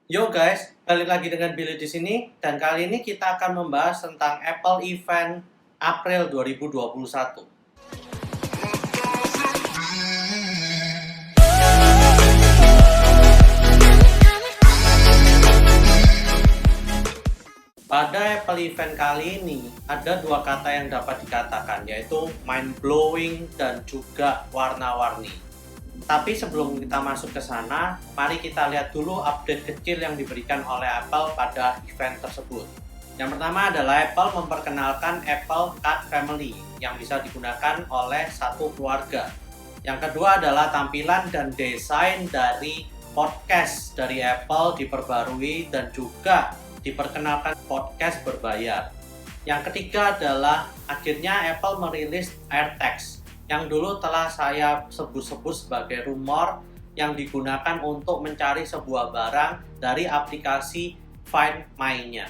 Yo guys, balik lagi dengan Billy di sini dan kali ini kita akan membahas tentang Apple Event April 2021. Pada Apple Event kali ini ada dua kata yang dapat dikatakan, yaitu mind blowing dan juga warna-warni. Tapi sebelum kita masuk ke sana, mari kita lihat dulu update kecil yang diberikan oleh Apple pada event tersebut. Yang pertama adalah Apple memperkenalkan Apple Card Family yang bisa digunakan oleh satu keluarga. Yang kedua adalah tampilan dan desain dari podcast dari Apple diperbarui dan juga diperkenalkan podcast berbayar. Yang ketiga adalah akhirnya Apple merilis AirTags yang dulu telah saya sebut-sebut sebagai rumor yang digunakan untuk mencari sebuah barang dari aplikasi Find My-nya.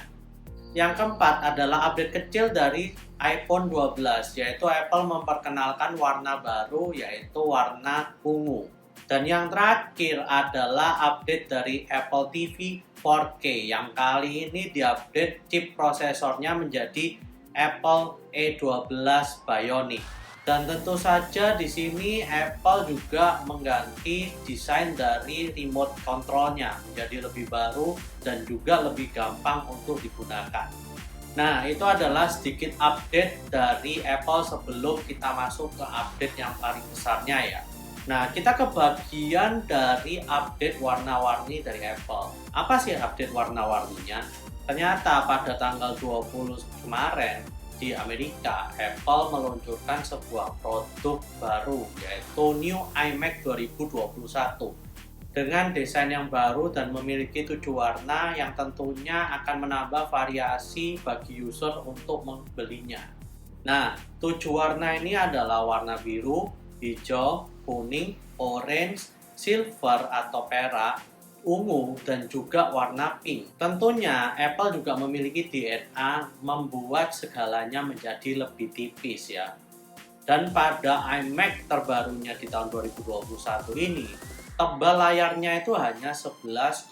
Yang keempat adalah update kecil dari iPhone 12, yaitu Apple memperkenalkan warna baru yaitu warna ungu. Dan yang terakhir adalah update dari Apple TV 4K yang kali ini diupdate chip prosesornya menjadi Apple A12 Bionic. Dan tentu saja di sini Apple juga mengganti desain dari remote controlnya menjadi lebih baru dan juga lebih gampang untuk digunakan. Nah, itu adalah sedikit update dari Apple sebelum kita masuk ke update yang paling besarnya ya. Nah, kita ke bagian dari update warna-warni dari Apple. Apa sih update warna-warninya? Ternyata pada tanggal 20 kemarin di Amerika, Apple meluncurkan sebuah produk baru yaitu New iMac 2021 dengan desain yang baru dan memiliki 7 warna yang tentunya akan menambah variasi bagi user untuk membelinya. Nah, 7 warna ini adalah warna biru, hijau, kuning, orange, silver atau perak, ungu, dan juga warna pink. Tentunya Apple juga memiliki DNA membuat segalanya menjadi lebih tipis ya. Dan pada iMac terbarunya di tahun 2021 ini, tebal layarnya itu hanya 11,5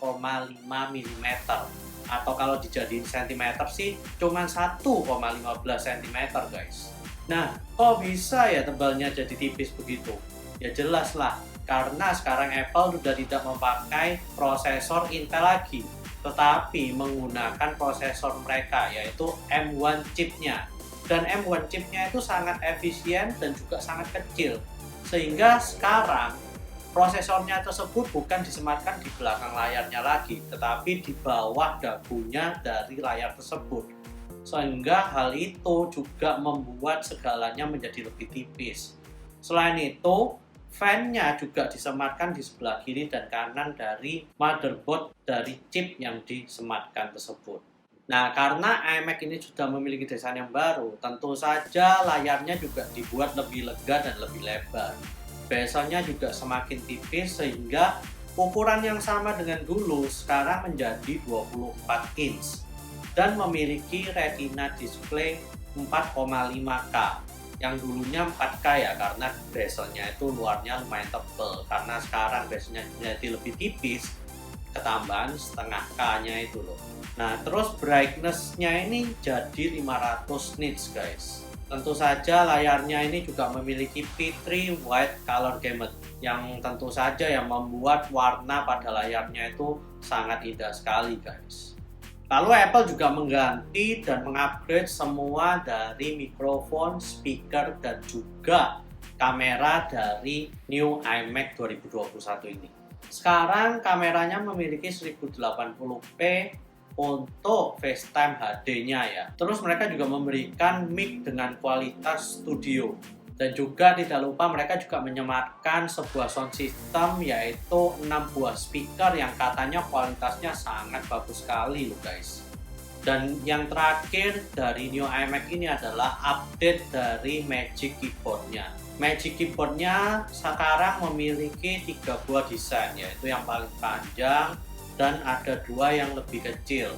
mm. Atau kalau dijadiin cm sih cuma 1,15 cm guys. Nah, kok bisa ya tebalnya jadi tipis begitu? Ya jelas lah, karena sekarang Apple sudah tidak memakai prosesor Intel lagi, tetapi menggunakan prosesor mereka yaitu M1 chipnya. Dan M1 chipnya itu sangat efisien dan juga sangat kecil, sehingga sekarang prosesornya tersebut bukan disematkan di belakang layarnya lagi, tetapi di bawah dagunya dari layar tersebut. Sehingga hal itu juga membuat segalanya menjadi lebih tipis. Selain itu, fan-nya juga disematkan di sebelah kiri dan kanan dari motherboard dari chip yang disematkan tersebut. Nah, karena iMac ini sudah memiliki desain yang baru, tentu saja layarnya juga dibuat lebih lega dan lebih lebar. Bezelnya juga semakin tipis sehingga ukuran yang sama dengan dulu sekarang menjadi 24 inch dan memiliki retina display 4,5K. Yang dulunya 4K ya, karena bezelnya itu luarnya lumayan tebal, karena sekarang bezelnya jadi lebih tipis, ketambahan setengah K-nya itu loh. Nah, terus brightness-nya ini jadi 500 nits guys. Tentu saja layarnya ini juga memiliki P3 White Color Gamut yang tentu saja yang membuat warna pada layarnya itu sangat indah sekali guys. Lalu Apple juga mengganti dan mengupgrade semua dari mikrofon, speaker, dan juga kamera dari New iMac 2021 ini. Sekarang kameranya memiliki 1080p untuk FaceTime HD-nya ya. Terus mereka juga memberikan mic dengan kualitas studio. Dan juga tidak lupa mereka juga menyematkan sebuah sound system yaitu 6 buah speaker yang katanya kualitasnya sangat bagus sekali loh guys. Dan yang terakhir dari New iMac ini adalah update dari Magic Keyboard-nya. Magic Keyboard-nya sekarang memiliki 3 buah desain, yaitu yang paling panjang dan ada 2 yang lebih kecil.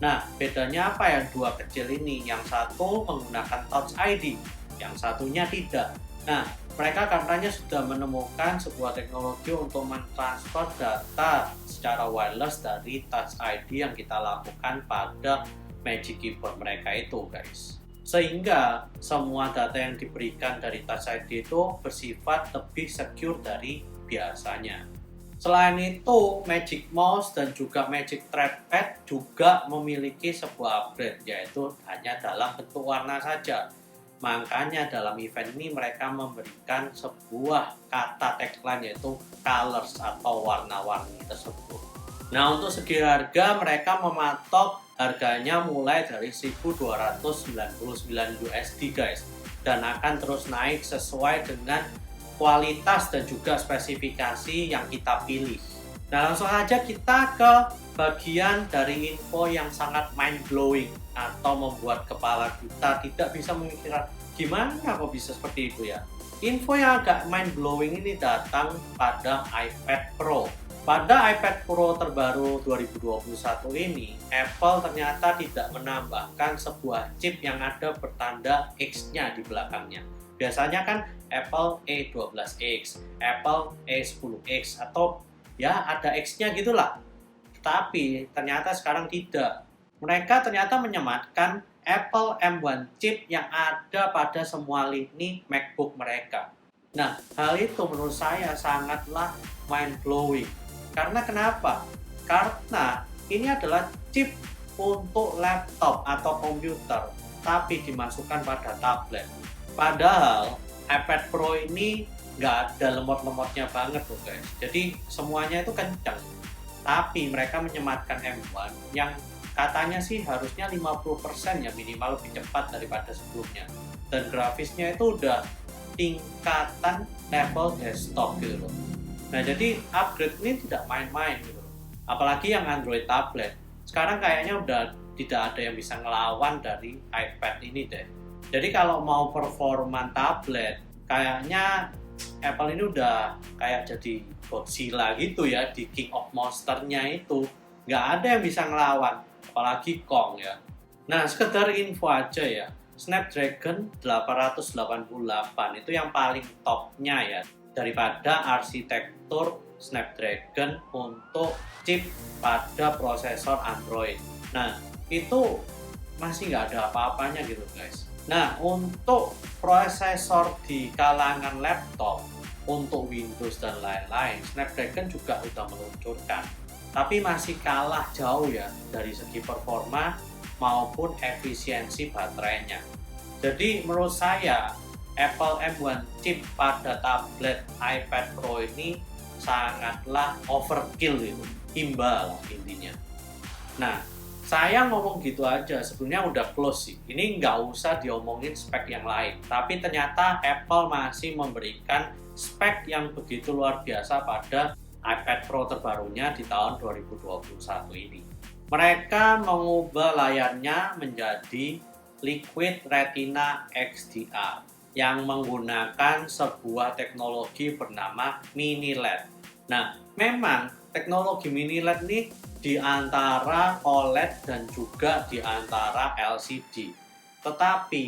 Nah, bedanya apa yang 2 kecil ini? Yang satu menggunakan Touch ID, yang satunya tidak. Nah, mereka katanya sudah menemukan sebuah teknologi untuk mentransfer data secara secara wireless dari Touch ID yang kita lakukan pada Magic Keyboard mereka itu, guys. Sehingga semua data yang diberikan dari Touch ID itu bersifat lebih secure dari biasanya. Selain itu, Magic Mouse dan juga Magic Trackpad juga memiliki sebuah upgrade, yaitu hanya dalam bentuk warna saja. Makanya dalam event ini mereka memberikan sebuah kata tagline, yaitu colors atau warna-warni tersebut. Nah, untuk segi harga mereka mematok harganya mulai dari 1.299 USD, guys, dan akan terus naik sesuai dengan kualitas dan juga spesifikasi yang kita pilih. Nah, langsung aja kita ke bagian dari info yang sangat mind blowing atau membuat kepala kita tidak bisa memikirkan gimana kok bisa seperti itu ya. Info yang agak mind blowing ini datang pada iPad Pro. Pada iPad Pro terbaru 2021 ini, Apple ternyata tidak menambahkan sebuah chip yang ada bertanda X-nya di belakangnya. Biasanya kan Apple A12X, Apple A10X, atau ya ada X-nya gitulah. Tapi ternyata sekarang tidak. Mereka ternyata menyematkan Apple M1 chip yang ada pada semua lini MacBook mereka. Nah, hal itu menurut saya sangatlah mind-blowing. Karena kenapa? Karena ini adalah chip untuk laptop atau komputer, tapi dimasukkan pada tablet. Padahal iPad Pro ini nggak ada lemot-lemotnya banget loh, guys. Jadi semuanya itu kencang. Tapi mereka menyematkan M1 yang katanya sih harusnya 50% ya minimal lebih cepat daripada sebelumnya. Dan grafisnya itu udah tingkatan level desktop gitu loh. Nah, jadi upgrade ini tidak main-main gitu loh. Apalagi yang Android tablet. Sekarang kayaknya udah tidak ada yang bisa ngelawan dari iPad ini deh. Jadi kalau mau performa tablet, kayaknya Apple ini udah kayak jadi Godzilla gitu ya, di King of Monster-nya itu. Nggak ada yang bisa ngelawan, apalagi Kong ya. Nah, sekedar info aja ya, Snapdragon 888 itu yang paling topnya ya, daripada arsitektur Snapdragon untuk chip pada prosesor Android. Nah, itu masih nggak ada apa-apanya gitu guys. Nah, untuk prosesor di kalangan laptop, untuk Windows dan lain-lain, Snapdragon juga udah meluncurkan. Tapi masih kalah jauh ya dari segi performa maupun efisiensi baterainya. Jadi menurut saya, Apple M1 chip pada tablet iPad Pro ini sangatlah overkill itu, imbal intinya. Nah, saya ngomong gitu aja, sebenarnya udah close sih. Ini nggak usah diomongin spek yang lain. Tapi ternyata Apple masih memberikan spek yang begitu luar biasa pada iPad Pro terbarunya di tahun 2021 ini. Mereka mengubah layarnya menjadi Liquid Retina XDR yang menggunakan sebuah teknologi bernama Mini LED. Nah, memang teknologi Mini LED ini di antara OLED dan juga di antara LCD. Tetapi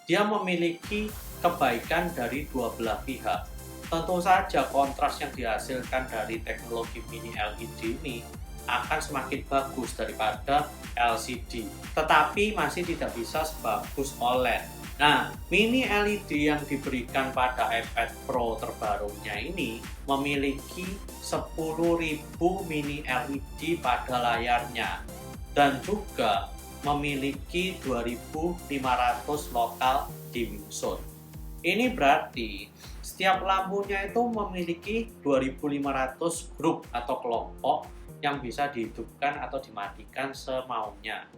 dia memiliki kebaikan dari dua belah pihak. Tentu saja kontras yang dihasilkan dari teknologi Mini LED ini akan semakin bagus daripada LCD. Tetapi masih tidak bisa sebagus OLED. Nah, Mini LED yang diberikan pada iPad Pro terbarunya ini memiliki 10.000 Mini LED pada layarnya dan juga memiliki 2.500 local dimming zone. Ini berarti setiap lampunya itu memiliki 2.500 grup atau kelompok yang bisa dihidupkan atau dimatikan semaunya.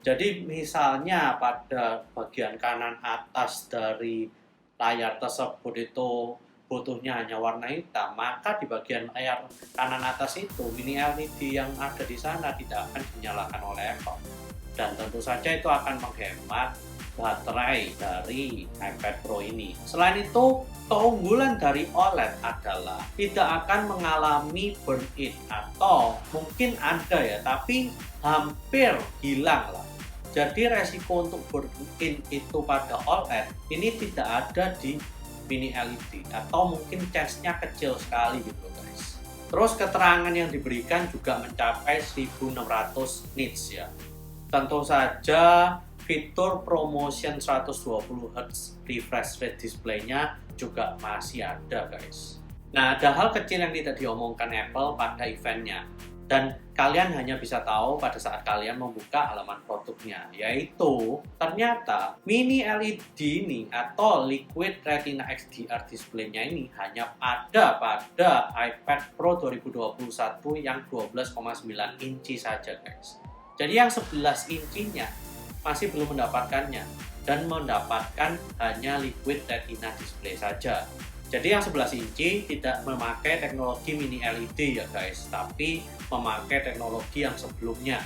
Jadi misalnya pada bagian kanan atas dari layar tersebut itu butuhnya hanya warna hitam, maka di bagian layar kanan atas itu Mini LED yang ada di sana tidak akan dinyalakan oleh Apple. Dan tentu saja itu akan menghemat baterai dari iPad Pro ini. Selain itu, keunggulan dari OLED adalah tidak akan mengalami burn-in atau mungkin ada ya, tapi hampir hilang lah. Jadi resiko untuk burn-in itu pada OLED ini tidak ada di Mini LED atau mungkin chance-nya kecil sekali gitu guys. Terus keterangan yang diberikan juga mencapai 1600 nits ya. Tentu saja fitur ProMotion 120 Hz refresh rate display-nya juga masih ada guys. Nah, ada hal kecil yang tidak diomongkan Apple pada eventnya, dan kalian hanya bisa tahu pada saat kalian membuka halaman produknya, yaitu ternyata mini LED ini atau Liquid Retina XDR display-nya ini hanya ada pada iPad Pro 2021 yang 12,9 inci saja guys. Jadi yang 11 incinya masih belum mendapatkannya, dan mendapatkan hanya Liquid Retina display saja. Jadi yang 11 inci tidak memakai teknologi mini LED ya guys, tapi memakai teknologi yang sebelumnya.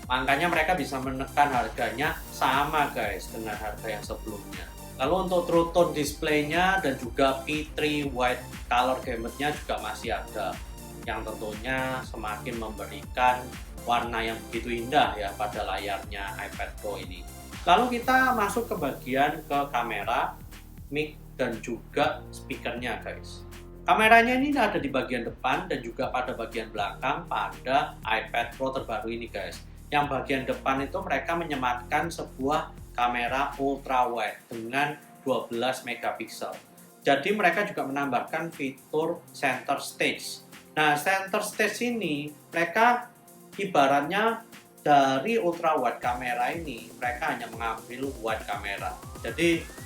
Makanya mereka bisa menekan harganya sama guys dengan harga yang sebelumnya. Lalu untuk True Tone display-nya dan juga P3 White Color Gamut-nya juga masih ada, yang tentunya semakin memberikan warna yang begitu indah ya pada layarnya iPad Pro ini. Lalu kita masuk ke bagian ke kamera, mic, dan juga speakernya guys. Kameranya ini ada di bagian depan dan juga pada bagian belakang pada iPad Pro terbaru ini guys. Yang bagian depan itu mereka menyematkan sebuah kamera ultra wide dengan 12 megapiksel. Jadi mereka juga menambahkan fitur center stage. Nah, center stage ini mereka ibaratnya dari ultra wide kamera ini mereka hanya mengambil wide kamera. Jadi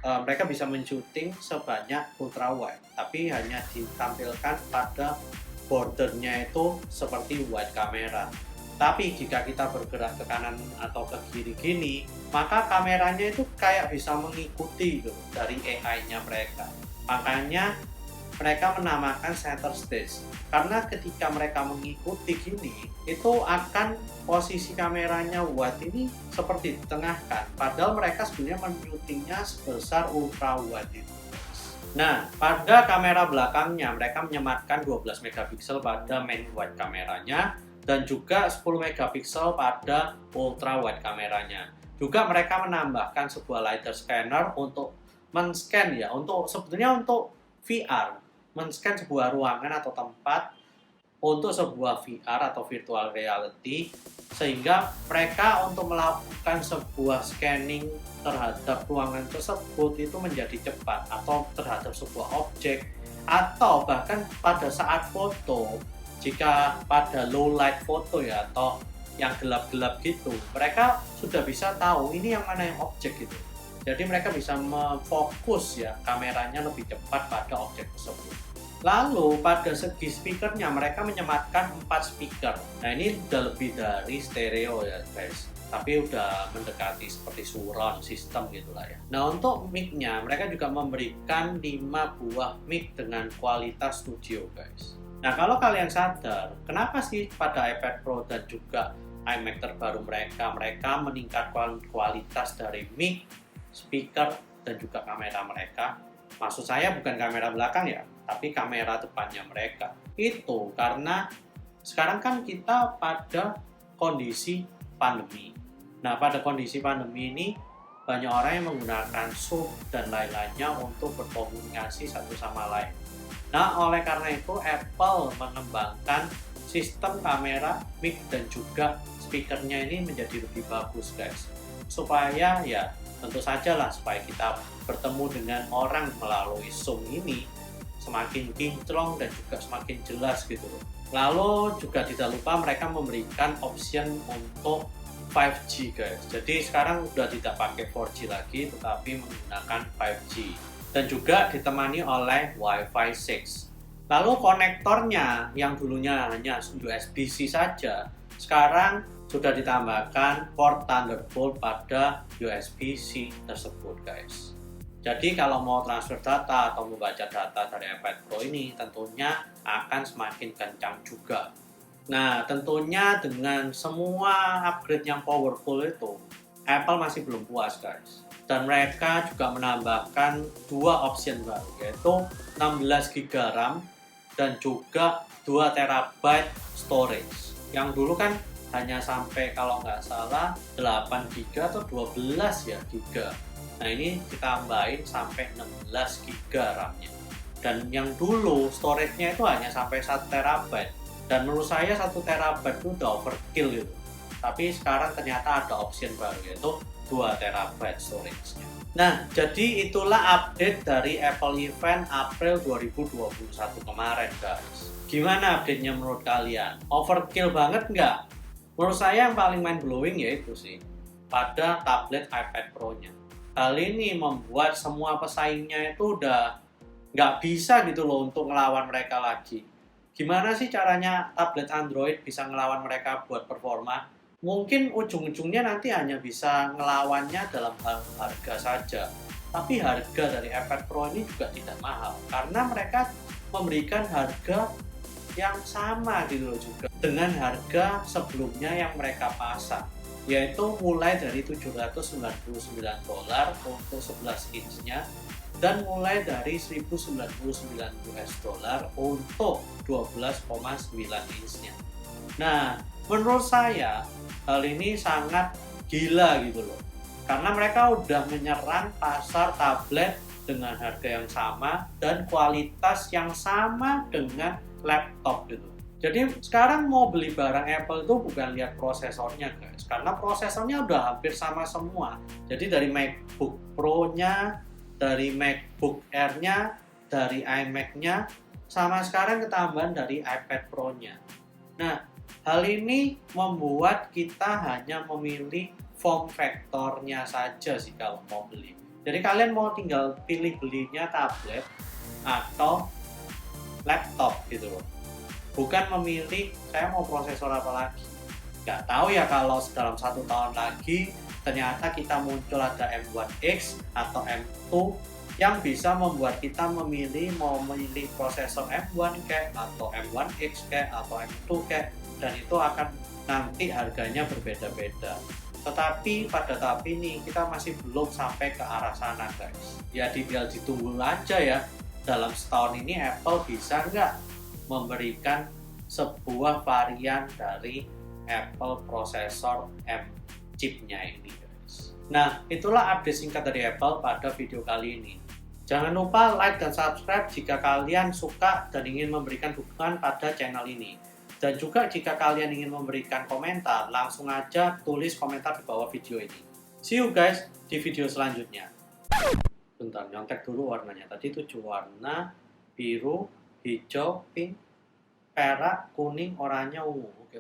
mereka bisa men-shooting sebanyak ultra wide, tapi hanya ditampilkan pada bordernya itu seperti wide kamera. Tapi jika kita bergerak ke kanan atau ke kiri gini, maka kameranya itu kayak bisa mengikuti gitu, dari AI-nya mereka. Makanya mereka menamakan center stage, karena ketika mereka mengikuti gini, itu akan posisi kameranya wide ini seperti ditengahkan, padahal mereka sebenarnya men-shootingnya sebesar ultra wide itu. Nah, pada kamera belakangnya mereka menyematkan 12 megapiksel pada main wide kameranya dan juga 10 megapiksel pada ultra wide kameranya. Juga mereka menambahkan sebuah lidar scanner untuk men-scan ya, sebetulnya untuk VR, men-scan sebuah ruangan atau tempat untuk sebuah VR atau virtual reality, sehingga mereka untuk melakukan sebuah scanning terhadap ruangan tersebut itu menjadi cepat, atau terhadap sebuah objek, atau bahkan pada saat foto, jika pada low light foto ya atau yang gelap-gelap gitu, mereka sudah bisa tahu ini yang mana yang objek gitu. Jadi mereka bisa memfokus ya kameranya lebih cepat pada objek tersebut. Lalu pada segi speakernya mereka menyematkan 4 speaker. Nah, ini udah lebih dari stereo ya guys, tapi udah mendekati seperti surround system gitulah ya. Nah, untuk mic-nya mereka juga memberikan 5 buah mic dengan kualitas studio guys. Nah, kalau kalian sadar, kenapa sih pada iPad Pro dan juga iMac terbaru mereka meningkatkan kualitas dari mic, speaker, dan juga kamera mereka? Maksud saya bukan kamera belakang ya, tapi kamera depannya mereka. Itu karena sekarang kan kita pada kondisi pandemi. Nah, pada kondisi pandemi ini banyak orang yang menggunakan Zoom dan lain-lainnya untuk berkomunikasi satu sama lain. Nah, oleh karena itu Apple mengembangkan sistem kamera, mic, dan juga speakernya ini menjadi lebih bagus guys. Supaya ya tentu saja lah supaya kita bertemu dengan orang melalui Zoom ini semakin kinclong dan juga semakin jelas gitu loh. Lalu juga tidak lupa mereka memberikan option untuk 5G guys. Jadi sekarang sudah tidak pakai 4G lagi tetapi menggunakan 5G dan juga ditemani oleh Wi-Fi 6. Lalu konektornya yang dulunya hanya USB-C saja, sekarang sudah ditambahkan port Thunderbolt pada USB-C tersebut guys. Jadi kalau mau transfer data atau membaca data dari iPad Pro ini tentunya akan semakin kencang juga. Nah, tentunya dengan semua upgrade yang powerful itu, Apple masih belum puas guys. Dan mereka juga menambahkan 2 option baru, yaitu 16 GB RAM dan juga 2 TB storage. Yang dulu kan hanya sampai kalau nggak salah 8 GB atau 12 ya GB. Nah, ini ditambahin sampai 16 GB RAM-nya. Dan yang dulu storage-nya itu hanya sampai 1 terabyte. Dan menurut saya 1 terabyte itu udah overkill gitu. Tapi sekarang ternyata ada option baru, yaitu 2 terabyte storage-nya. Nah, jadi itulah update dari Apple event April 2021 kemarin, guys. Gimana update-nya menurut kalian? Overkill banget nggak? Menurut saya yang paling mind-blowing yaitu sih pada tablet iPad Pro-nya. Kali ini membuat semua pesaingnya itu udah nggak bisa gitu loh untuk ngelawan mereka lagi. Gimana sih caranya tablet Android bisa ngelawan mereka buat performa? Mungkin ujung-ujungnya nanti hanya bisa ngelawannya dalam hal harga saja. Tapi harga dari iPad Pro ini juga tidak mahal, karena mereka memberikan harga yang sama gitu loh juga dengan harga sebelumnya yang mereka pasang, yaitu mulai dari $799 untuk 11 inch-nya dan mulai dari $1.099 untuk 12,9 inch-nya. Nah, menurut saya hal ini sangat gila gitu loh, karena mereka udah menyerang pasar tablet dengan harga yang sama dan kualitas yang sama dengan laptop gitu. Jadi sekarang mau beli barang Apple itu bukan lihat prosesornya guys, karena prosesornya udah hampir sama semua. Jadi dari MacBook Pro-nya, dari MacBook Air-nya, dari iMac-nya, sama sekarang ketambahan dari iPad Pro-nya. Nah, hal ini membuat kita hanya memilih form factor-nya saja sih kalau mau beli. Jadi kalian mau tinggal pilih belinya tablet atau laptop gitu loh. Bukan memilih saya mau prosesor apa lagi. Nggak tahu ya kalau dalam 1 tahun lagi ternyata kita muncul ada M1X atau M2 yang bisa membuat kita memilih mau memilih prosesor M1 kayak atau M1X kayak atau M2 kayak, dan itu akan nanti harganya berbeda-beda. Tetapi pada tahap ini kita masih belum sampai ke arah sana guys. Ya tinggal ditunggu aja ya, dalam setahun ini Apple bisa nggak memberikan sebuah varian dari Apple prosesor M chipnya ini guys. Nah, itulah update singkat dari Apple pada video kali ini. Jangan lupa like dan subscribe jika kalian suka dan ingin memberikan dukungan pada channel ini. Dan juga jika kalian ingin memberikan komentar, langsung aja tulis komentar di bawah video ini. See you guys di video selanjutnya. Bentar, nyontek dulu warnanya. Tadi 7 warna, biru, hijau, pink, perak, kuning, oranye, ungu. Oke.